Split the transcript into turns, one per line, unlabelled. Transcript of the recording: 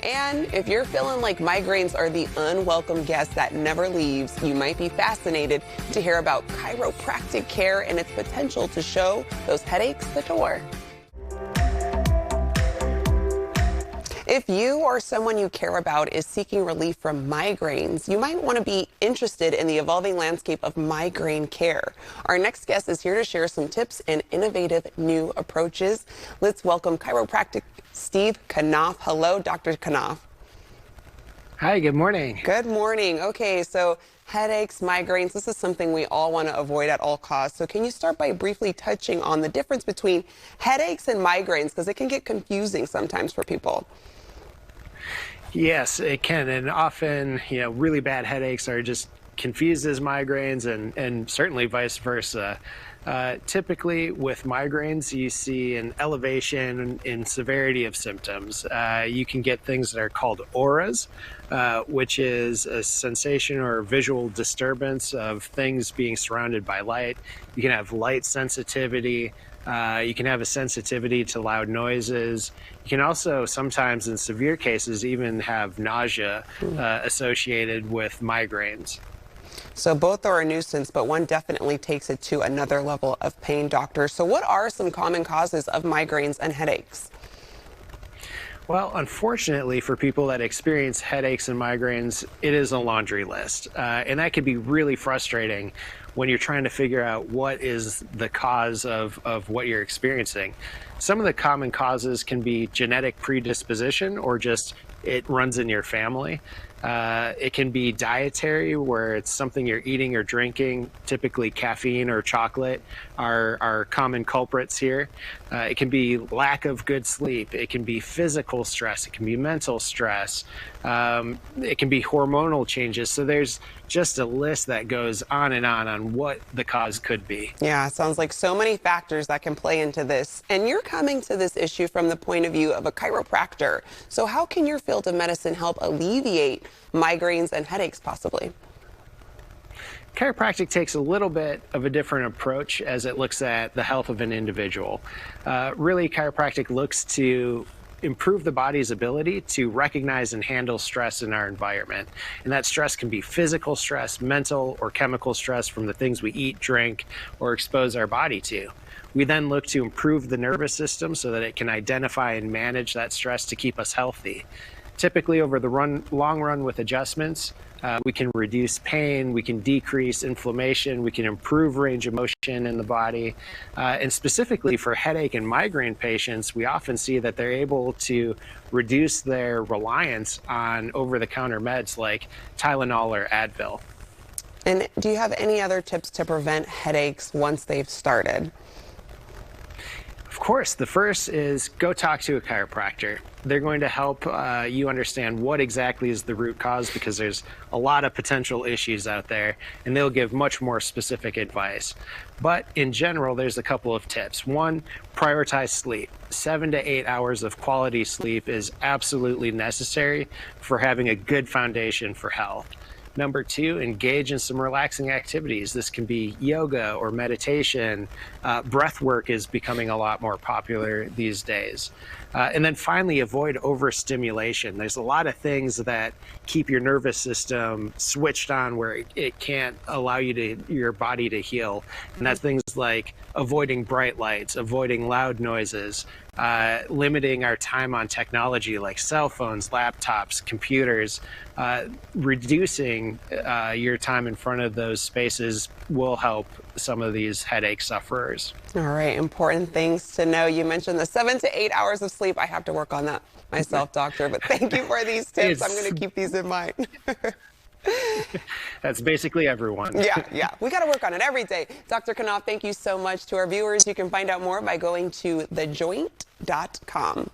And if you're feeling like migraines are the unwelcome guest that never leaves, you might be fascinated to hear about chiropractic care and its potential to show those headaches the door. If you or someone you care about is seeking relief from migraines, you might want to be interested in the evolving landscape of migraine care. Our next guest is here to share some tips and innovative new approaches. Let's welcome chiropractic Steve Knauf. Hello, Dr. Knauf.
Hi, good morning.
Good morning. Okay, so headaches, migraines, this is something we all want to avoid at all costs. So can you start by briefly touching on the difference between headaches and migraines, because it can get confusing sometimes for people?
Yes, it can, and often, really bad headaches are just confused as migraines, and certainly vice versa. Typically, with migraines, you see an elevation in severity of symptoms. You can get things that are called auras, which is a sensation or visual disturbance of things being surrounded by light. You can have light sensitivity. You can have a sensitivity to loud noises. You can also sometimes, in severe cases, even have nausea associated with migraines.
So both are a nuisance, but one definitely takes it to another level of pain, doctor. So what are some common causes of migraines and headaches?
Well, unfortunately, for people that experience headaches and migraines, it is a laundry list. And that can be really frustrating when you're trying to figure out what is the cause of what you're experiencing. Some of the common causes can be genetic predisposition, or just it runs in your family. It can be dietary, where it's something you're eating or drinking. Typically caffeine or chocolate are common culprits here. It can be lack of good sleep. It can be physical stress. It can be mental stress. It can be hormonal changes. So there's just a list that goes on what the cause could be.
Yeah, it sounds like so many factors that can play into this. And you're coming to this issue from the point of view of a chiropractor. So how can your field of medicine help alleviate migraines and headaches possibly?
Chiropractic takes a little bit of a different approach as it looks at the health of an individual. Really, chiropractic looks to improve the body's ability to recognize and handle stress in our environment. And that stress can be physical stress, mental or chemical stress from the things we eat, drink, or expose our body to. We then look to improve the nervous system so that it can identify and manage that stress to keep us healthy. Typically, over the long run with adjustments, we can reduce pain, we can decrease inflammation, we can improve range of motion in the body. And specifically for headache and migraine patients, we often see that they're able to reduce their reliance on over-the-counter meds like Tylenol or Advil.
And do you have any other tips to prevent headaches once they've started?
Of course, the first is go talk to a chiropractor. They're going to help you understand what exactly is the root cause, because there's a lot of potential issues out there, and they'll give much more specific advice. But in general, there's a couple of tips. One, prioritize sleep. 7 to 8 hours of quality sleep is absolutely necessary for having a good foundation for health. Number two, engage in some relaxing activities. This can be yoga or meditation. Breath work is becoming a lot more popular these days. And then finally, avoid overstimulation. There's a lot of things that keep your nervous system switched on where it can't allow your body to heal. And that's things like avoiding bright lights, avoiding loud noises, limiting our time on technology like cell phones, laptops, computers. Reducing your time in front of those spaces will help some of these headache sufferers.
All right, important things to know. You mentioned the 7 to 8 hours of sleep. I have to work on that myself, doctor, but thank you for these tips. I'm going to keep these in mind.
That's basically everyone.
Yeah. We got to work on it every day. Dr. Knauf, thank you so much. To our viewers, you can find out more by going to thejoint.com.